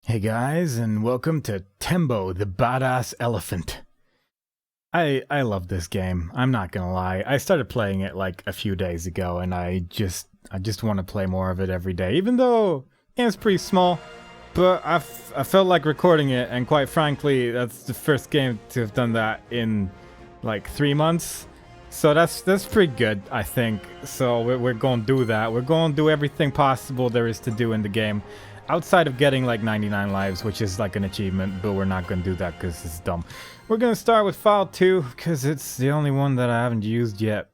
Hey guys, and welcome to Tembo, the badass elephant. I love this game. I'm not gonna lie. I started playing it like a few days ago, and I just want to play more of it every day. Even though it's pretty small, but I felt like recording it, and quite frankly, that's the first game to have done that in like 3 months. So that's pretty good, I think. So we're gonna do that. We're gonna do everything possible there is to do in the game. Outside of getting like 99 lives, which is like an achievement, but we're not going to do that because it's dumb. We're going to start with file 2 because it's the only one that I haven't used yet.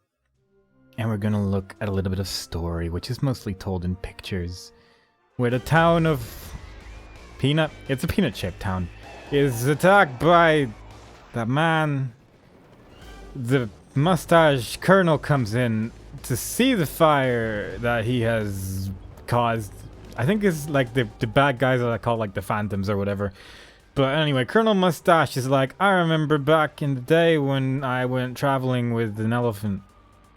And we're going to look at a little bit of story, which is mostly told in pictures. Where the town of Peanut, it's a peanut-shaped town, is attacked by that man. The mustache colonel comes in to see the fire that he has caused. I think it's like the bad guys that I call like the Phantoms or whatever. But anyway, Colonel Mustache is like, I remember back in the day when I went traveling with an elephant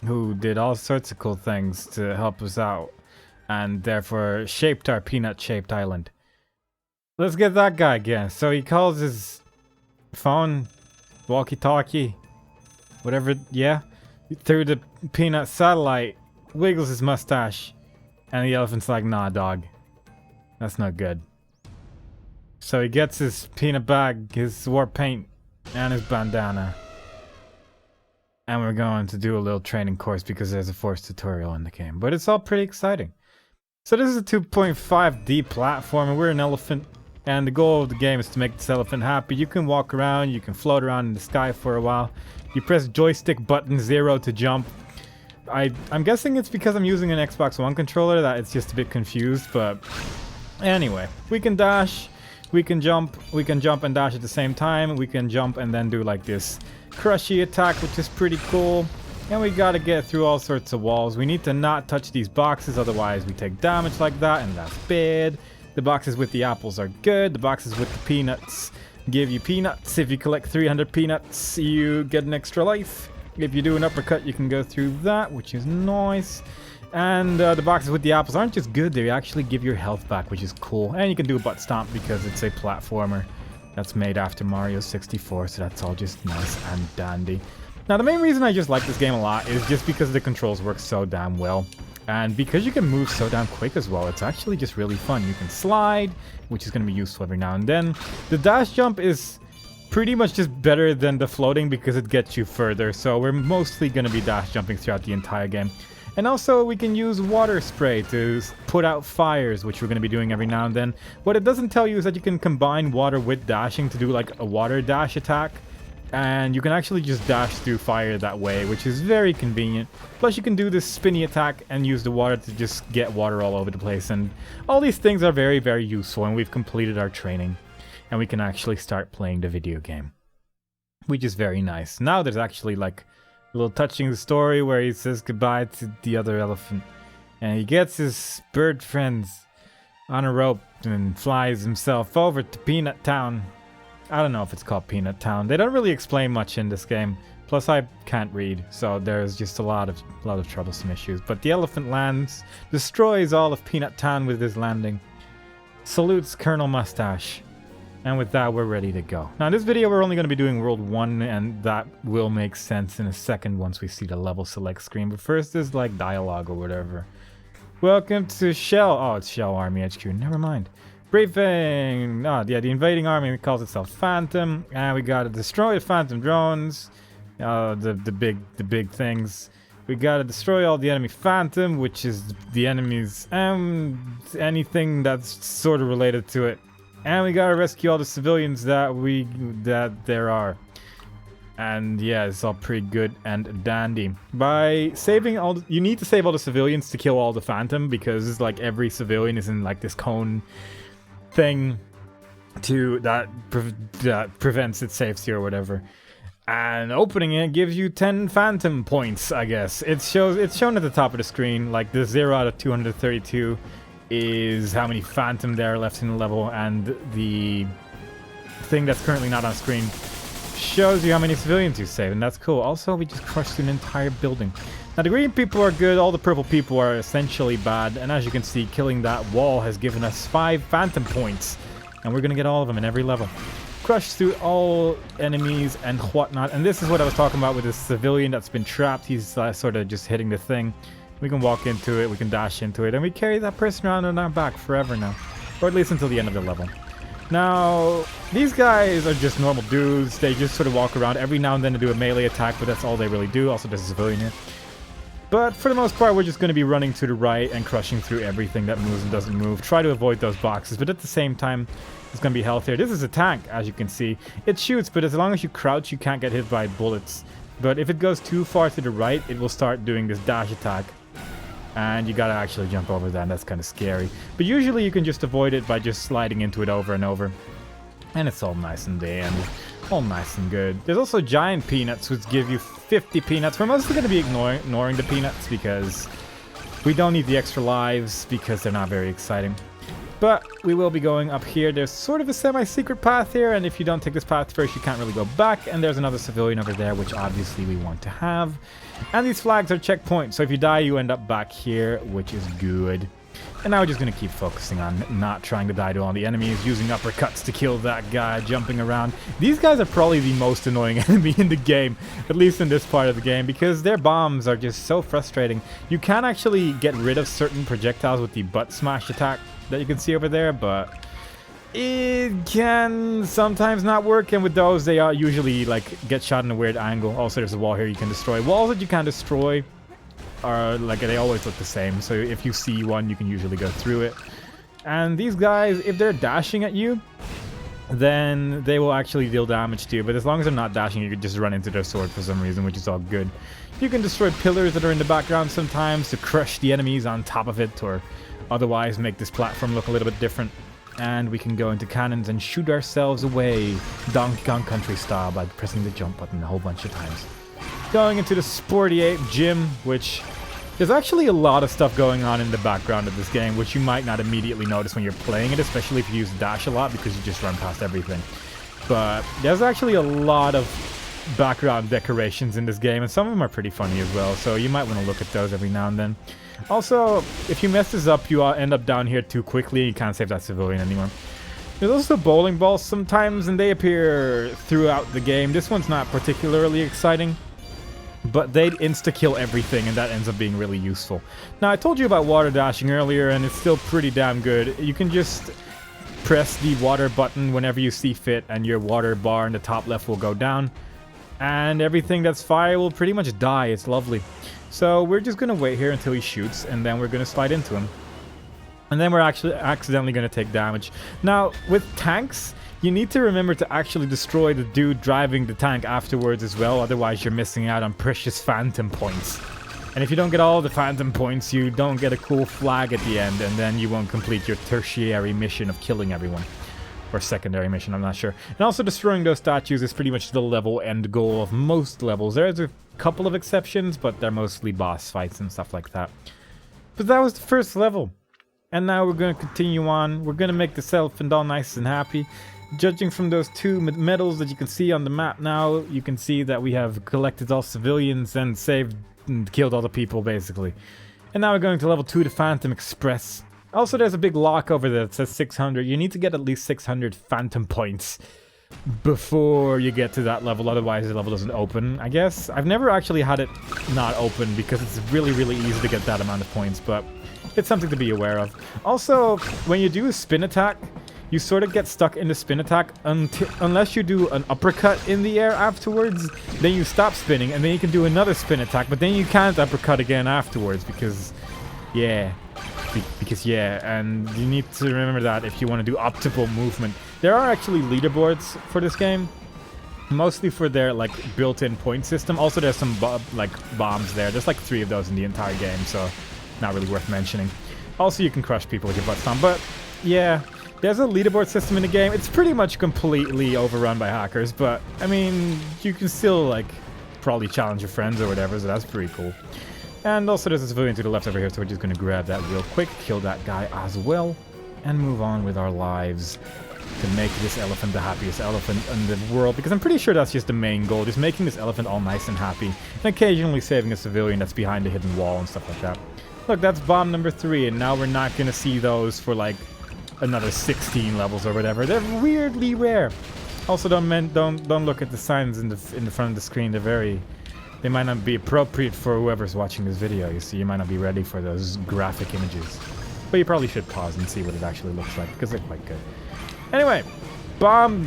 who did all sorts of cool things to help us out and therefore shaped our peanut-shaped island. Let's get that guy again. So he calls his phone, walkie-talkie, whatever, yeah, through the peanut satellite, wiggles his mustache, and the elephant's like, nah, dog. That's not good. So he gets his peanut bag, his war paint, and his bandana. And we're going to do a little training course because there's a forced tutorial in the game. But it's all pretty exciting. So this is a 2.5D platform, and we're an elephant. And the goal of the game is to make this elephant happy. You can walk around, you can float around in the sky for a while. You press joystick button 0 to jump. I'm guessing it's because I'm using an Xbox One controller that it's just a bit confused, but anyway, we can dash, we can jump and dash at the same time, we can jump and then do like this crushy attack, which is pretty cool, and we gotta get through all sorts of walls. We need to not touch these boxes, otherwise we take damage like that, and that's bad. The boxes with the apples are good, the boxes with the peanuts give you peanuts. If you collect 300 peanuts, you get an extra life. If you do an uppercut, you can go through that, which is nice. And the boxes with the apples aren't just good, they actually give your health back, which is cool. And you can do a butt stomp because it's a platformer that's made after Mario 64, so that's all just nice and dandy. Now, the main reason I just like this game a lot is just because the controls work so damn well. And because you can move so damn quick as well, it's actually just really fun. You can slide, which is going to be useful every now and then. The dash jump is pretty much just better than the floating because it gets you further, so we're mostly going to be dash jumping throughout the entire game. And also we can use water spray to put out fires, which we're going to be doing every now and then. What it doesn't tell you is that you can combine water with dashing to do like a water dash attack, and you can actually just dash through fire that way, which is very convenient. Plus you can do this spinny attack and use the water to just get water all over the place, and all these things are very, very useful, and we've completed our training. And we can actually start playing the video game, which is very nice. Now there's actually like a little touching the story where he says goodbye to the other elephant, and he gets his bird friends on a rope and flies himself over to Peanut Town. I don't know if it's called Peanut Town. They don't really explain much in this game. Plus I can't read, so there's just a lot of troublesome issues. But the elephant lands, destroys all of Peanut Town with his landing, salutes Colonel Mustache. And with that, we're ready to go. Now, in this video, we're only going to be doing World 1, and that will make sense in a second once we see the level select screen. But first, there's like dialogue or whatever. Welcome to Shell. Oh, it's Shell Army HQ. Never mind. Briefing. Oh, yeah, the invading army calls itself Phantom. And we gotta destroy the Phantom drones. The big things. We gotta destroy all the enemy Phantom, which is the enemy's, anything that's sort of related to it. And we gotta rescue all the civilians that there are. And yeah, it's all pretty good and dandy. By saving you need to save all the civilians to kill all the Phantom, because it's like every civilian is in like this cone thing that prevents its safety or whatever. And opening it gives you 10 Phantom points, I guess. It's shown at the top of the screen, like the 0 out of 232. Is how many Phantom there are left in the level, and the thing that's currently not on screen shows you how many civilians you save, and that's cool. Also, we just crushed an entire building. Now, the green people are good, all the purple people are essentially bad, and as you can see, killing that wall has given us 5 Phantom points. And we're going to get all of them in every level. Crush through all enemies and whatnot. And this is what I was talking about with this civilian that's been trapped. He's sort of just hitting the thing. We can walk into it, we can dash into it, and we carry that person around on our back forever now. Or at least until the end of the level. Now, these guys are just normal dudes. They just sort of walk around every now and then to do a melee attack, but that's all they really do. Also, there's a civilian here. But for the most part, we're just going to be running to the right and crushing through everything that moves and doesn't move. Try to avoid those boxes, but at the same time, it's going to be healthier. This is a tank, as you can see. It shoots, but as long as you crouch, you can't get hit by bullets. But if it goes too far to the right, it will start doing this dash attack. And you gotta actually jump over that, and that's kind of scary. But usually you can just avoid it by just sliding into it over and over. And it's all nice and dandy. All nice and good. There's also giant peanuts, which give you 50 peanuts. We're mostly going to be ignoring the peanuts because we don't need the extra lives because they're not very exciting. But we will be going up here. There's sort of a semi-secret path here, and if you don't take this path first, you can't really go back. And there's another civilian over there, which obviously we want to have. And these flags are checkpoints, so if you die, you end up back here, which is good. And now we're just going to keep focusing on not trying to die to all the enemies, using uppercuts to kill that guy, jumping around. These guys are probably the most annoying enemy in the game, at least in this part of the game, because their bombs are just so frustrating. You can actually get rid of certain projectiles with the butt smash attack that you can see over there, but it can sometimes not work, and with those, they are usually like get shot in a weird angle. Also, there's a wall here you can destroy. Walls that you can destroy are like, they always look the same, so if you see one, you can usually go through it. And these guys, if they're dashing at you, then they will actually deal damage to you, but as long as they're not dashing, you can just run into their sword for some reason, which is all good. You can destroy pillars that are in the background sometimes to crush the enemies on top of it, or otherwise make this platform look a little bit different. And we can go into cannons and shoot ourselves away, Donkey Kong Country style, by pressing the jump button a whole bunch of times. Going into the Sporty Ape Gym, which there's actually a lot of stuff going on in the background of this game, which you might not immediately notice when you're playing it, especially if you use dash a lot, because you just run past everything. But there's actually a lot of background decorations in this game, and some of them are pretty funny as well, so you might want to look at those every now and then. Also, if you mess this up, you end up down here too quickly, you can't save that civilian anymore. There's also bowling balls sometimes, and they appear throughout the game. This one's not particularly exciting, but they'd insta-kill everything, and that ends up being really useful. Now, I told you about water dashing earlier, and it's still pretty damn good. You can just press the water button whenever you see fit, and your water bar in the top left will go down, and everything that's fire will pretty much die. It's lovely. So we're just going to wait here until he shoots, and then we're going to slide into him. And then we're actually accidentally going to take damage. Now, with tanks, you need to remember to actually destroy the dude driving the tank afterwards as well, otherwise you're missing out on precious phantom points. And if you don't get all the phantom points, you don't get a cool flag at the end, and then you won't complete your tertiary mission of killing everyone. Or secondary mission, I'm not sure. And also destroying those statues is pretty much the level end goal of most levels. There's a couple of exceptions, but they're mostly boss fights and stuff like that. But that was the first level. And now we're going to continue on. We're going to make this elephant all nice and happy. Judging from those two medals that you can see on the map now, you can see that we have collected all civilians and saved and killed all the people, basically. And now we're going to level 2, the Phantom Express. Also, there's a big lock over there that says 600. You need to get at least 600 Phantom points before you get to that level, otherwise the level doesn't open, I guess. I've never actually had it not open because it's really, really easy to get that amount of points, but it's something to be aware of. Also, when you do a spin attack, you sort of get stuck in the spin attack unless you do an uppercut in the air afterwards. Then you stop spinning, and then you can do another spin attack, but then you can't uppercut again afterwards because, yeah, and you need to remember that if you want to do optimal movement. There are actually leaderboards for this game, mostly for their like built-in point system. Also, there's some bombs there. There's like 3 of those in the entire game, so not really worth mentioning. Also, you can crush people with your butt stomp, but yeah, there's a leaderboard system in the game. It's pretty much completely overrun by hackers, but I mean, you can still like probably challenge your friends or whatever, so that's pretty cool. And also there's a civilian to the left over here, so we're just going to grab that real quick, kill that guy as well, and move on with our lives to make this elephant the happiest elephant in the world, because I'm pretty sure that's just the main goal, just making this elephant all nice and happy, and occasionally saving a civilian that's behind a hidden wall and stuff like that. Look, that's bomb number 3, and now we're not going to see those for like another 16 levels or whatever. They're weirdly rare. Also, don't look at the signs in the front of the screen. They might not be appropriate for whoever's watching this video. You see, you might not be ready for those graphic images. But you probably should pause and see what it actually looks like, because they're quite good. Anyway, bomb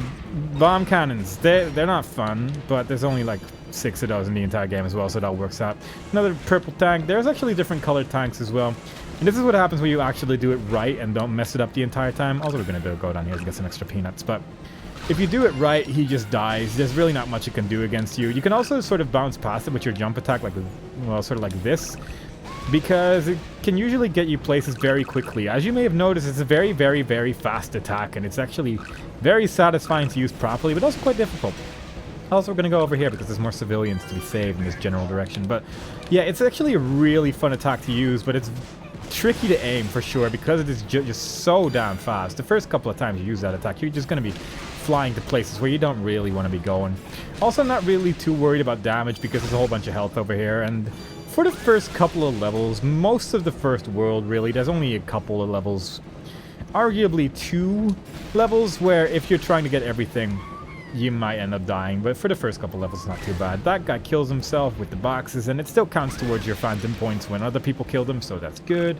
cannons. They're not fun, but there's only like 6 of those in the entire game as well, so that works out. Another purple tank. There's actually different colored tanks as well. And this is what happens when you actually do it right and don't mess it up the entire time. Also, we're going to go down here to get some extra peanuts, but if you do it right, he just dies. There's really not much it can do against you. You can also sort of bounce past it with your jump attack, like, well, sort of like this, because it can usually get you places very quickly. As you may have noticed, it's a very, very, very fast attack, and it's actually very satisfying to use properly, but also quite difficult. Also, we're going to go over here because there's more civilians to be saved in this general direction. But yeah, it's actually a really fun attack to use, but it's tricky to aim for sure because it is just so damn fast. The first couple of times you use that attack, you're just going to be flying to places where you don't really want to be going. Also, I'm not really too worried about damage because there's a whole bunch of health over here, and for the first couple of levels, most of the first world really, there's only a couple of levels, arguably 2 levels, where if you're trying to get everything, you might end up dying, but for the first couple levels, it's not too bad. That guy kills himself with the boxes, and it still counts towards your phantom points when other people kill them, so that's good.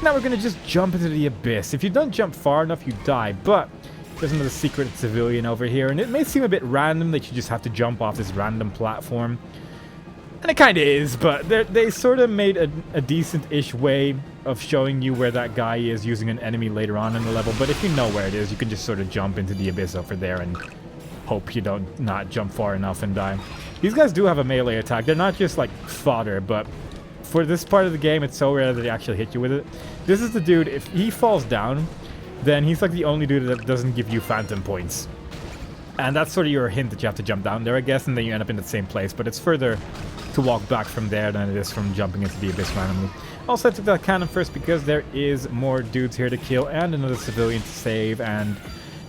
Now we're gonna just jump into the abyss. If you don't jump far enough, you die, but there's another secret civilian over here, and it may seem a bit random that you just have to jump off this random platform. And it kind of is, but they sort of made a decent-ish way of showing you where that guy is using an enemy later on in the level. But if you know where it is, you can just sort of jump into the abyss over there and hope you don't not jump far enough and die. These guys do have a melee attack. They're not just like fodder, but for this part of the game, it's so rare that they actually hit you with it. This is the dude, if he falls down, then he's like the only dude that doesn't give you phantom points. And that's sort of your hint that you have to jump down there, I guess, and then you end up in the same place. But it's further to walk back from there than it is from jumping into the abyss randomly. Also, I took that cannon first because there is more dudes here to kill and another civilian to save. And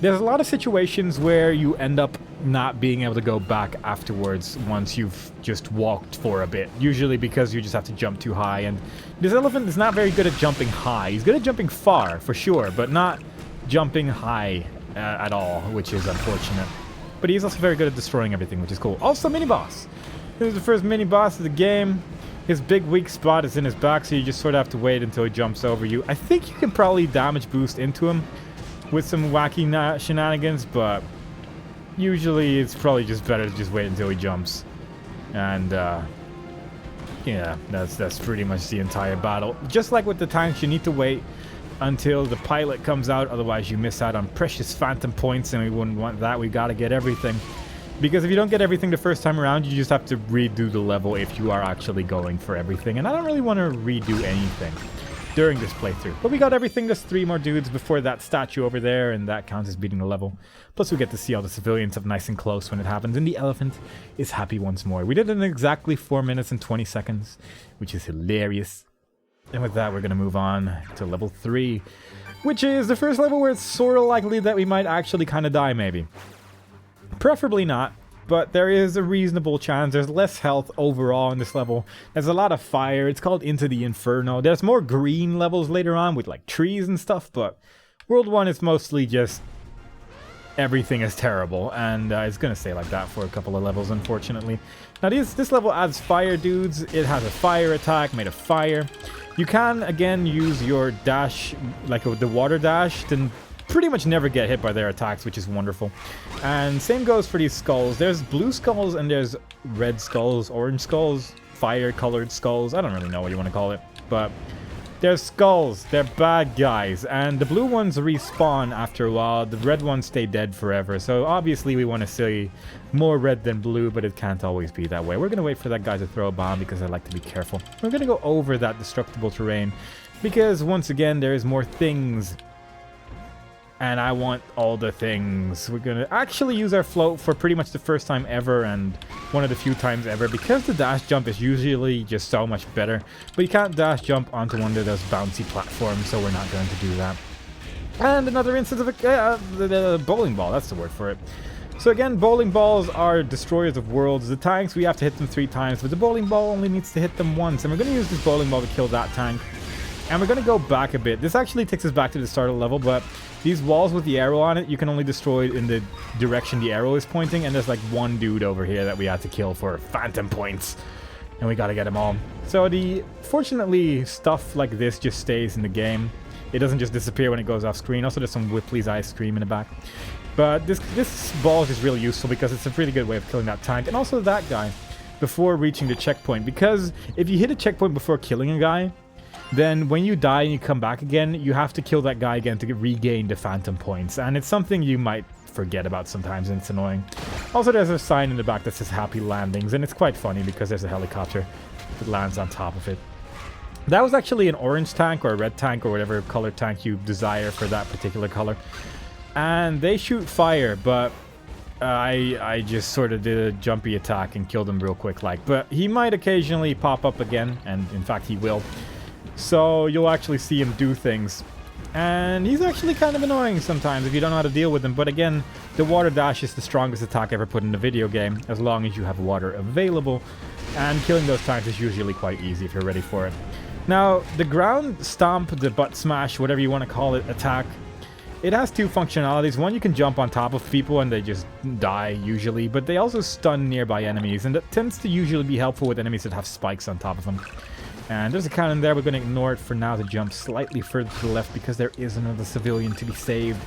there's a lot of situations where you end up not being able to go back afterwards once you've just walked for a bit. Usually because you just have to jump too high. And this elephant is not very good at jumping high. He's good at jumping far, for sure, but not jumping high at all, which is unfortunate. But he's also very good at destroying everything, which is cool. Also, mini-boss. This is the first mini-boss of the game. His big weak spot is in his back, so you just sort of have to wait until he jumps over you. I think you can probably damage boost into him with some wacky shenanigans, but usually it's probably just better to just wait until he jumps. And, yeah, that's pretty much the entire battle. Just like with the tanks, you need to wait until the pilot comes out, otherwise you miss out on precious phantom points, and we wouldn't want that. We gotta get everything. Because if you don't get everything the first time around, you just have to redo the level if you are actually going for everything. And I don't really want to redo anything during this playthrough. But we got everything, just 3 more dudes before that statue over there, and that counts as beating the level. Plus we get to see all the civilians up nice and close when it happens, and the elephant is happy once more. We did it in exactly 4 minutes and 20 seconds, which is hilarious. And with that, we're going to move on to level 3, which is the first level where it's sort of likely that we might actually kind of die, maybe. Preferably not, but there is a reasonable chance. There's less health overall in this level. There's a lot of fire. It's called Into the Inferno. There's more green levels later on with like trees and stuff, but World 1 is mostly just everything is terrible, and it's going to stay like that for a couple of levels, unfortunately. Now this level adds fire dudes. It has a fire attack made of fire. You can, again, use your dash, like the water dash, to pretty much never get hit by their attacks, which is wonderful. And same goes for these skulls. There's blue skulls and there's red skulls, orange skulls, fire-colored skulls. I don't really know what you want to call it, but they're skulls. They're bad guys, and the blue ones respawn after a while. The red ones stay dead forever, so obviously we want to see more red than blue, but it can't always be that way. We're going to wait for that guy to throw a bomb because I like to be careful. We're going to go over that destructible terrain because, once again, there's more things, and I want all the things. We're going to actually use our float for pretty much the first time ever, and one of the few times ever, because the dash jump is usually just so much better. But you can't dash jump onto one of those bouncy platforms, so we're not going to do that. And another instance of the bowling ball, that's the word for it. So again, bowling balls are destroyers of worlds. The tanks, we have to hit them 3 times, but the bowling ball only needs to hit them once. And we're going to use this bowling ball to kill that tank. And we're going to go back a bit. This actually takes us back to the start of the level, but these walls with the arrow on it, you can only destroy it in the direction the arrow is pointing, and there's like one dude over here that we had to kill for phantom points. And we gotta get them all. So fortunately, stuff like this just stays in the game. It doesn't just disappear when it goes off screen. Also, there's some Whipley's ice cream in the back. But this ball is just really useful because it's a really good way of killing that tank. And also that guy before reaching the checkpoint. Because if you hit a checkpoint before killing a guy, then when you die and you come back again, you have to kill that guy again to regain the phantom points. And it's something you might forget about sometimes, and it's annoying. Also, there's a sign in the back that says happy landings, and it's quite funny because there's a helicopter that lands on top of it. That was actually an orange tank or a red tank or whatever color tank you desire for that particular color. And they shoot fire, but I just sort of did a jumpy attack and killed him real quick. But he might occasionally pop up again, and in fact he will. So you'll actually see him do things. And he's actually kind of annoying sometimes if you don't know how to deal with him. But again, the water dash is the strongest attack ever put in the video game, as long as you have water available. And killing those tanks is usually quite easy if you're ready for it. Now, the ground stomp, the butt smash, whatever you want to call it, attack, it has two functionalities. One, you can jump on top of people and they just die usually, but they also stun nearby enemies, and that tends to usually be helpful with enemies that have spikes on top of them. And there's a cannon there. We're going to ignore it for now to jump slightly further to the left because there is another civilian to be saved.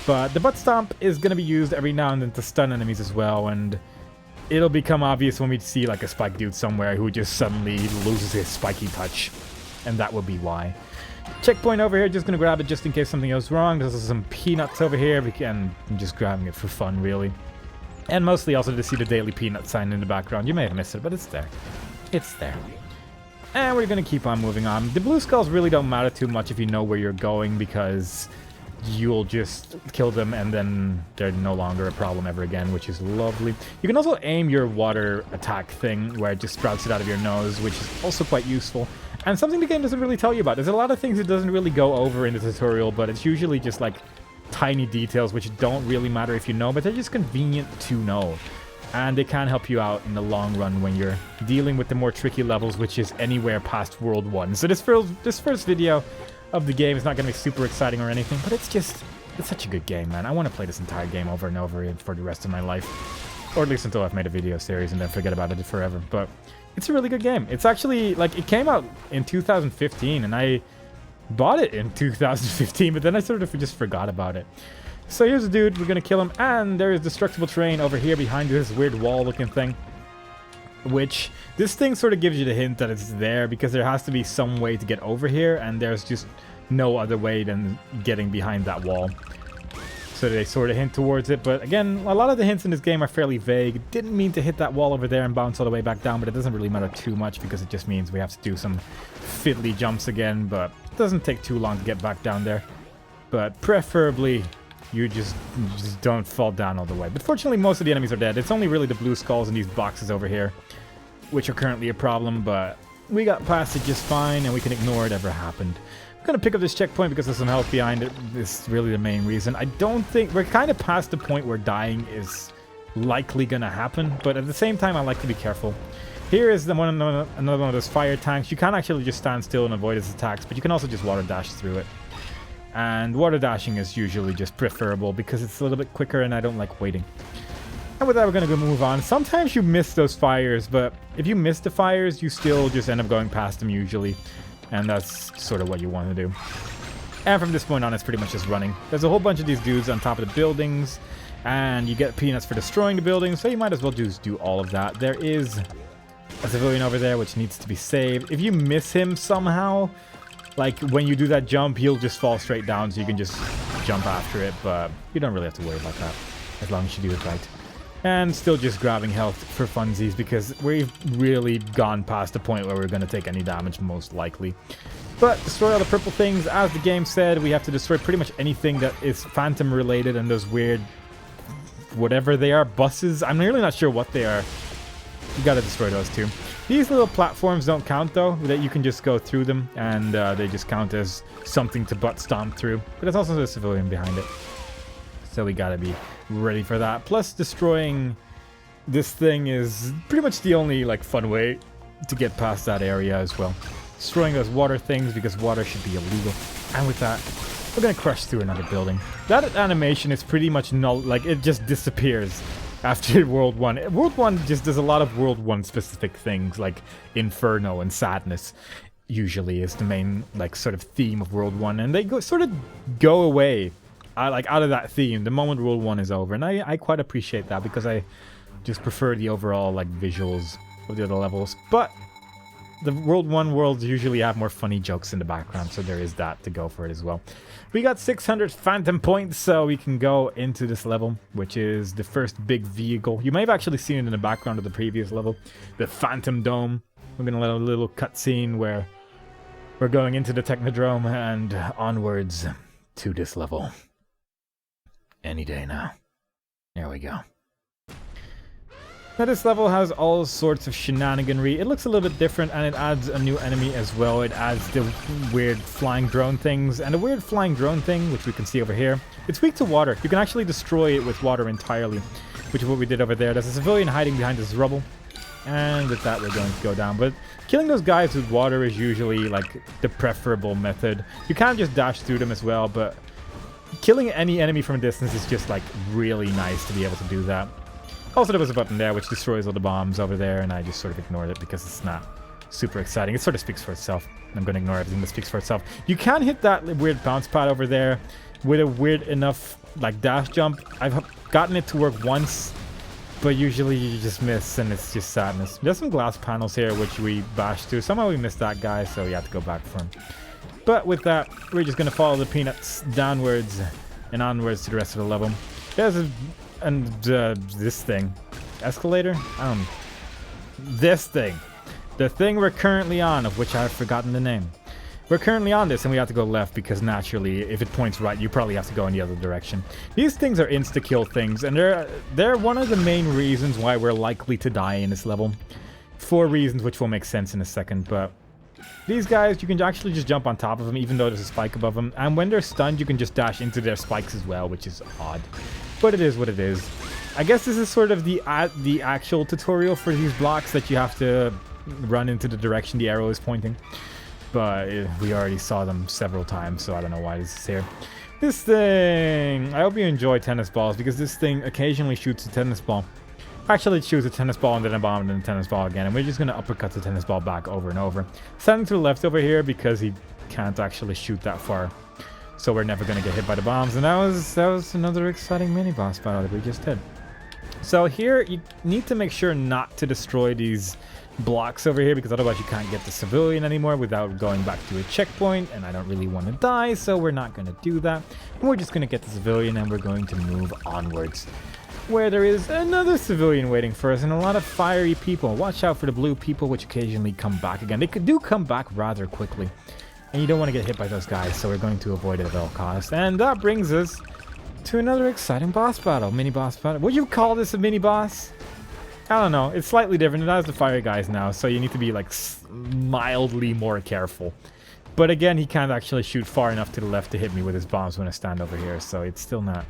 But the butt stomp is going to be used every now and then to stun enemies as well, and it'll become obvious when we see like a spike dude somewhere who just suddenly loses his spiky touch, and that will be why. Checkpoint over here, just going to grab it just in case something goes wrong. There's some peanuts over here, I'm just grabbing it for fun really. And mostly also to see the daily peanut sign in the background. You may have missed it, but it's there. It's there. And we're going to keep on moving on. The blue skulls really don't matter too much if you know where you're going, because you'll just kill them and then they're no longer a problem ever again, which is lovely. You can also aim your water attack thing where it just sprouts it out of your nose, which is also quite useful. And something the game doesn't really tell you about. There's a lot of things it doesn't really go over in the tutorial, but it's usually just like tiny details which don't really matter if you know, but they're just convenient to know. And they can help you out in the long run when you're dealing with the more tricky levels, which is anywhere past World 1. So this first video of the game is not going to be super exciting or anything, but it's such a good game, man. I want to play this entire game over and over for the rest of my life. Or at least until I've made a video series and then forget about it forever. But it's a really good game. It's actually, like, it came out in 2015, and I bought it in 2015, but then I sort of just forgot about it. So here's a dude, we're going to kill him, and there is destructible terrain over here behind this weird wall-looking thing. Which, this thing sort of gives you the hint that it's there, because there has to be some way to get over here, and there's just no other way than getting behind that wall. So they sort of hint towards it, but again, a lot of the hints in this game are fairly vague. Didn't mean to hit that wall over there and bounce all the way back down, but it doesn't really matter too much, because it just means we have to do some fiddly jumps again, but it doesn't take too long to get back down there. But preferably you just don't fall down all the way. But fortunately, most of the enemies are dead. It's only really the blue skulls in these boxes over here, which are currently a problem, but we got past it just fine, and we can ignore it ever happened. I'm going to pick up this checkpoint because there's some health behind it. This is really the main reason. I don't think... We're kind of past the point where dying is likely going to happen, but at the same time, I like to be careful. Here is another one of those fire tanks. You can actually just stand still and avoid its attacks, but you can also just water dash through it. And water dashing is usually just preferable because it's a little bit quicker and I don't like waiting. And with that, we're going to go move on. Sometimes you miss those fires, but if you miss the fires, you still just end up going past them usually. And that's sort of what you want to do. And from this point on, it's pretty much just running. There's a whole bunch of these dudes on top of the buildings, and you get peanuts for destroying the buildings, so you might as well just do all of that. There is a civilian over there which needs to be saved. If you miss him somehow, like when you do that jump, he'll just fall straight down, so you can just jump after it, but you don't really have to worry about that as long as you do it right. And still just grabbing health for funsies because we've really gone past the point where we're going to take any damage, most likely. But destroy all the purple things. As the game said, we have to destroy pretty much anything that is phantom related, and those weird, whatever they are, buses. I'm really not sure what they are. You got to destroy those too. These little platforms don't count though, that you can just go through them, and they just count as something to butt stomp through. But there's also a civilian behind it. So we gotta be ready for that. Plus, destroying this thing is pretty much the only like fun way to get past that area as well. destroying those water things because water should be illegal. And with that, we're gonna crush through another building. That animation is pretty much null, like it just disappears after World 1. World 1 just does a lot of World 1 specific things, like Inferno and Sadness usually is the main like sort of theme of World 1, and they sort of go away like out of that theme the moment World 1 is over, and I quite appreciate that because I just prefer the overall like visuals of the other levels. But the World 1 worlds usually have more funny jokes in the background, so there is that to go for it as well. We got 600 Phantom points, so we can go into this level, which is the first big vehicle. You may have actually seen it in the background of the previous level, the Phantom Dome. We're gonna let a little cutscene where we're going into the Technodrome and onwards to this level. Any day now. There we go. Now this level has all sorts of shenaniganry. It looks a little bit different, and it adds a new enemy as well. It adds the weird flying drone things, and the weird flying drone thing, which we can see over here, it's weak to water. You can actually destroy it with water entirely, which is what we did over there. There's a civilian hiding behind this rubble, and with that we're going to go down. But killing those guys with water is usually like the preferable method. You can just dash through them as well, but killing any enemy from a distance is just like really nice to be able to do that. Also, there was a button there which destroys all the bombs over there, and I just sort of ignored it because it's not super exciting. It sort of speaks for itself. I'm going to ignore everything that speaks for itself. You can hit that weird bounce pad over there with a weird enough like dash jump. I've gotten it to work once, but usually you just miss, and it's just sadness. There's some glass panels here which we bashed through. Somehow we missed that guy, so we have to go back for him. But with that, we're just going to follow the peanuts downwards and onwards to the rest of the level. There's a... and this thing. Escalator? This thing. The thing we're currently on, of which I've forgotten the name. We're currently on this, and we have to go left because naturally, if it points right, you probably have to go in the other direction. These things are insta-kill things, and they're one of the main reasons why we're likely to die in this level. 4 reasons which will make sense in a second, but these guys, you can actually just jump on top of them even though there's a spike above them, and when they're stunned, you can just dash into their spikes as well, which is odd. But it is what it is. I guess this is sort of the actual tutorial for these blocks, that you have to run into the direction the arrow is pointing. But we already saw them several times, so I don't know why this is here. This thing! I hope you enjoy tennis balls, because this thing occasionally shoots a tennis ball. Actually, it shoots a tennis ball and then a bomb and then a tennis ball again, and we're just going to uppercut the tennis ball back over and over. Standing to the left over here because he can't actually shoot that far. So we're never going to get hit by the bombs, and that was another exciting mini-boss battle that we just did. So here, you need to make sure not to destroy these blocks over here, because otherwise you can't get the civilian anymore without going back to a checkpoint, and I don't really want to die, so we're not going to do that. And we're just going to get the civilian, and we're going to move onwards, where there is another civilian waiting for us, and a lot of fiery people. Watch out for the blue people, which occasionally come back again. They do come back rather quickly. And you don't want to get hit by those guys, so we're going to avoid it at all costs. And that brings us to another exciting boss battle. Mini-boss battle. Would you call this a mini-boss? I don't know. It's slightly different. It has the fire guys now, so you need to be, like, mildly more careful. But again, he can't actually shoot far enough to the left to hit me with his bombs when I stand over here, so it's still not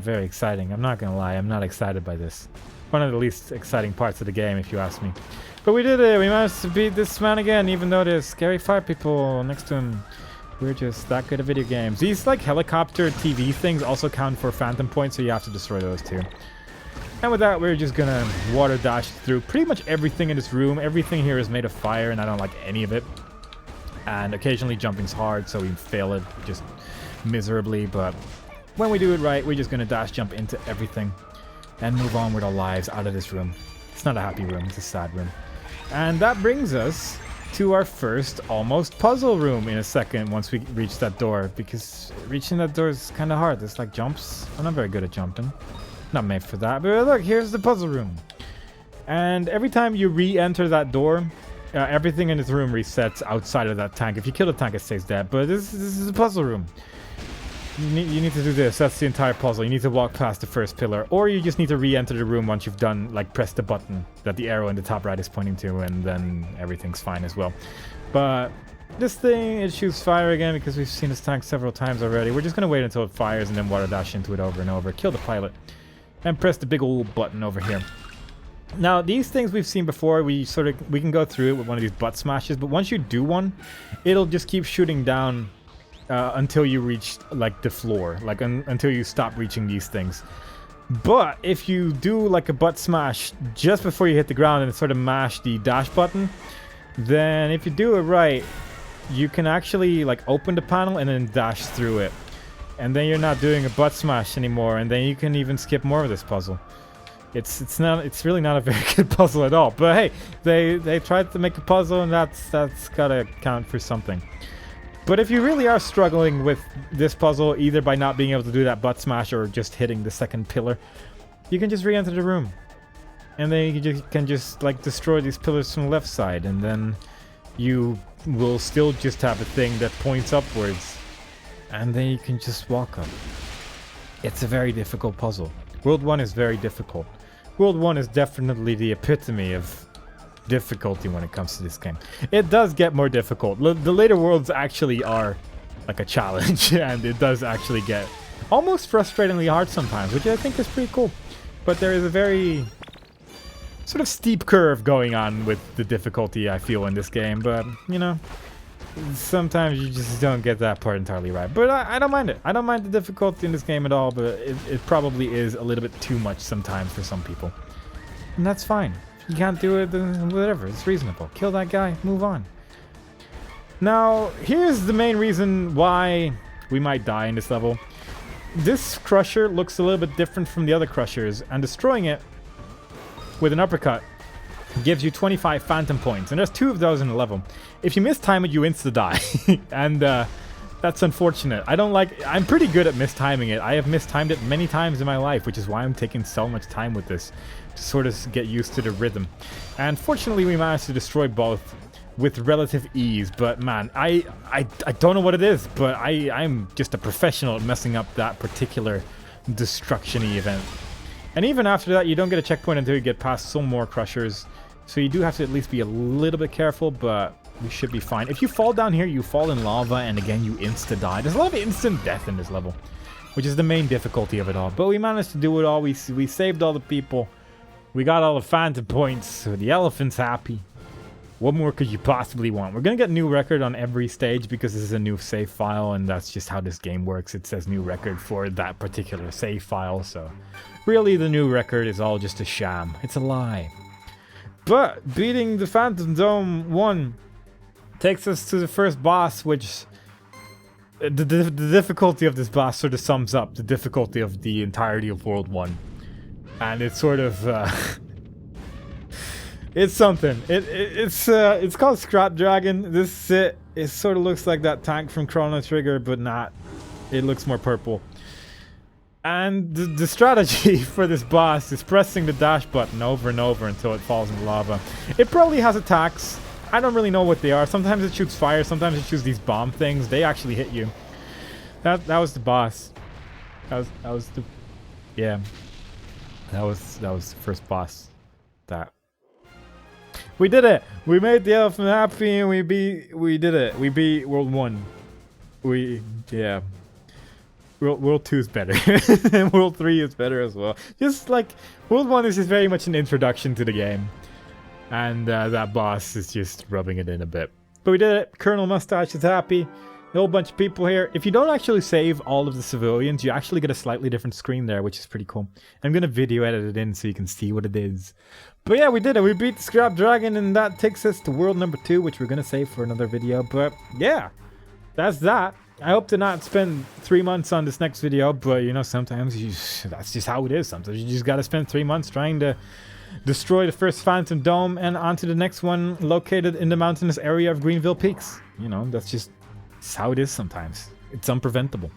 very exciting. I'm not going to lie. I'm not excited by this. One of the least exciting parts of the game, if you ask me. But we did it. We managed to beat this man again, even though there's scary fire people next to him. We're just that good at video games. These like helicopter TV things also count for phantom points, so you have to destroy those too. And with that, we're just gonna water dash through pretty much everything in this room. Everything here is made of fire, and I don't like any of it. And occasionally jumping's hard, so we fail it just miserably. But when we do it right, we're just gonna dash jump into everything and move on with our lives out of this room. It's not a happy room, it's a sad room. And that brings us to our first almost puzzle room in a second once we reach that door, because reaching that door is kind of hard. There's like jumps. I'm not very good at jumping. Not made for that. But look, here's the puzzle room. And every time you re-enter that door, everything in this room resets outside of that tank. If you kill the tank, it stays dead. But this is a puzzle room. You need to do this. That's the entire puzzle. You need to walk past the first pillar, or you just need to re-enter the room once you've done, like, press the button that the arrow in the top right is pointing to, and then everything's fine as well. But this thing, it shoots fire again because we've seen this tank several times already. We're just gonna wait until it fires and then water dash into it over and over. Kill the pilot, and press the big old button over here. Now, these things we've seen before, we can go through it with one of these butt smashes, but once you do one, it'll just keep shooting down until you reach, like, the floor, like, until you stop reaching these things. But if you do, like, a butt smash just before you hit the ground and sort of mash the dash button, then if you do it right, you can actually, like, open the panel and then dash through it. And then you're not doing a butt smash anymore, and then you can even skip more of this puzzle. It's really not a very good puzzle at all. But hey, they tried to make a puzzle, and that's gotta count for something. But if you really are struggling with this puzzle, either by not being able to do that butt smash or just hitting the second pillar, you can just re-enter the room. And then you can just like destroy these pillars from the left side, and then you will still just have a thing that points upwards. And then you can just walk up. It's a very difficult puzzle. World 1 is very difficult. World 1 is definitely the epitome of difficulty when it comes to this game. It does get more difficult. The later worlds actually are like a challenge, and it does actually get almost frustratingly hard sometimes, which I think is pretty cool. But there is a very sort of steep curve going on with the difficulty, I feel, in this game. But, you know, sometimes you just don't get that part entirely right. But I don't mind it. I don't mind the difficulty in this game at all, but it probably is a little bit too much sometimes for some people. And that's fine. If you can't do it, then whatever. It's reasonable. Kill that guy. Move on. Now, here's the main reason why we might die in this level. This crusher looks a little bit different from the other crushers, and destroying it with an uppercut gives you 25 phantom points, and there's 2 of those in the level. If you mistime it, you insta-die, and that's unfortunate. I'm pretty good at mistiming it. I have mistimed it many times in my life, which is why I'm taking so much time with this, to sort of get used to the rhythm. And fortunately, we managed to destroy both with relative ease, but man, I don't know what it is, but I'm just a professional at messing up that particular destruction-y event. And even after that, you don't get a checkpoint until you get past some more crushers. So you do have to at least be a little bit careful, but you should be fine. If you fall down here, you fall in lava, and again, you insta-die. There's a lot of instant death in this level, which is the main difficulty of it all. But we managed to do it all. We saved all the people. We got all the phantom points, so the elephant's happy. What more could you possibly want? We're going to get new record on every stage because this is a new save file, and that's just how this game works. It says new record for that particular save file, so really the new record is all just a sham. It's a lie. But beating the Phantom Dome 1 takes us to the first boss, which the difficulty of this boss sort of sums up the difficulty of the entirety of World 1. And it's sort of it's something. It's called Scrap Dragon. This it sort of looks like that tank from Chrono Trigger, but not. It looks more purple. And the strategy for this boss is pressing the dash button over and over until it falls in the lava. It probably has attacks. I don't really know what they are. Sometimes it shoots fire. Sometimes it shoots these bomb things. They actually hit you. That was the boss. That was the first boss. We did it. We made the elephant happy, and we did it. We beat World 1. World 2 is better. And World 3 is better as well. Just like, World 1 is just very much an introduction to the game. And that boss is just rubbing it in a bit. But we did it. Colonel Mustache is happy. A whole bunch of people here. If you don't actually save all of the civilians, you actually get a slightly different screen there, which is pretty cool. I'm going to video edit it in so you can see what it is. But yeah, we did it. We beat the Scrap Dragon, and that takes us to world number 2, which we're going to save for another video. But yeah, that's that. I hope to not spend 3 months on this next video, but you know, sometimes that's just how it is. Sometimes you just got to spend 3 months trying to destroy the first Phantom Dome and onto the next one located in the mountainous area of Greenville Peaks. You know, that's how it is sometimes. It's unpreventable.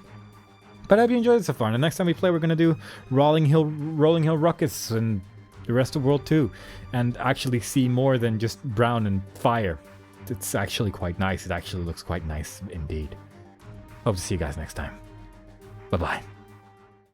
But I hope you enjoyed it so far. And the next time we play, we're going to do Rolling Hill Ruckus and the rest of World 2 and actually see more than just brown and fire. It's actually quite nice. It actually looks quite nice indeed. Hope to see you guys next time. Bye-bye.